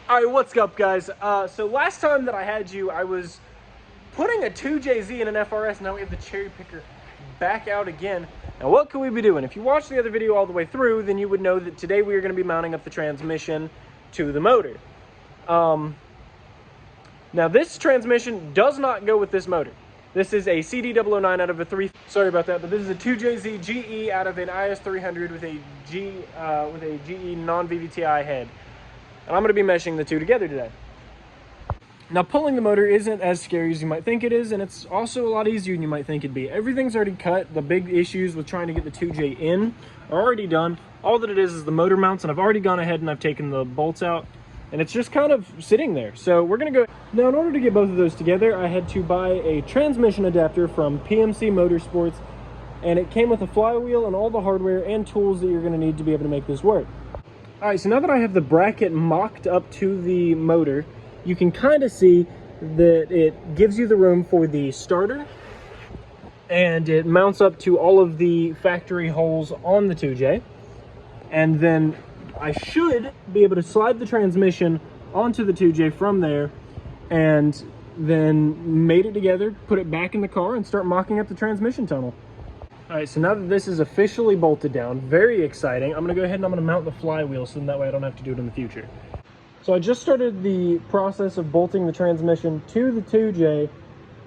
All right, what's up, guys? So last time that I had you, I was putting a 2JZ in an FRS. Now we have the cherry picker back out again. Now what could we be doing? If you watched the other video all the way through, then you would know that today we are going to be mounting up the transmission to the motor. Now this transmission does not go with this motor. This is a CD009 out of a 3. Sorry about that, but this is a 2JZ GE out of an IS300 with a GE non-VVTi head. And I'm going to be meshing the two together today. Now, pulling the motor isn't as scary as you might think it is, and it's also a lot easier than you might think it'd be. Everything's already cut. The big issues with trying to get the 2J in are already done. All that it is the motor mounts, and I've already gone ahead and I've taken the bolts out, and it's just kind of sitting there. So we're going to go. Now, in order to get both of those together, I had to buy a transmission adapter from PMC Motorsports, and it came with a flywheel and all the hardware and tools that you're going to need to be able to make this work. All right, so now that I have the bracket mocked up to the motor, you can kind of see that it gives you the room for the starter, and it mounts up to all of the factory holes on the 2J. And then I should be able to slide the transmission onto the 2J from there, and then mate it together, put it back in the car, and start mocking up the transmission tunnel. All right, so now that this is officially bolted down, very exciting, I'm gonna go ahead and I'm gonna mount the flywheel so that way I don't have to do it in the future. So I just started the process of bolting the transmission to the 2J.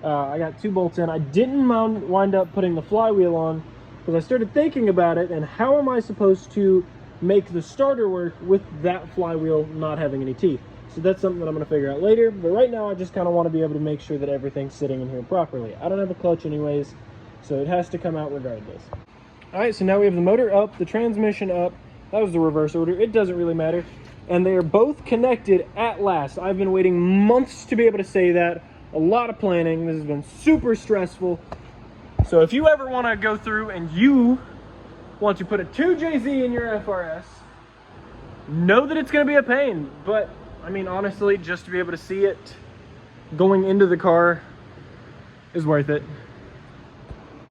I got 2 bolts in. I didn't wind up putting the flywheel on because I started thinking about it and how am I supposed to make the starter work with that flywheel not having any teeth. So that's something that I'm gonna figure out later, but right now I just kinda wanna be able to make sure that everything's sitting in here properly. I don't have a clutch anyways, so it has to come out regardless. All right, so now we have the motor up, the transmission up. That was the reverse order. It doesn't really matter. And they are both connected at last. I've been waiting months to be able to say that. A lot of planning. This has been super stressful. So if you ever want to go through and you want to put a 2JZ in your FRS, know that it's going to be a pain. But, I mean, honestly, just to be able to see it going into the car is worth it.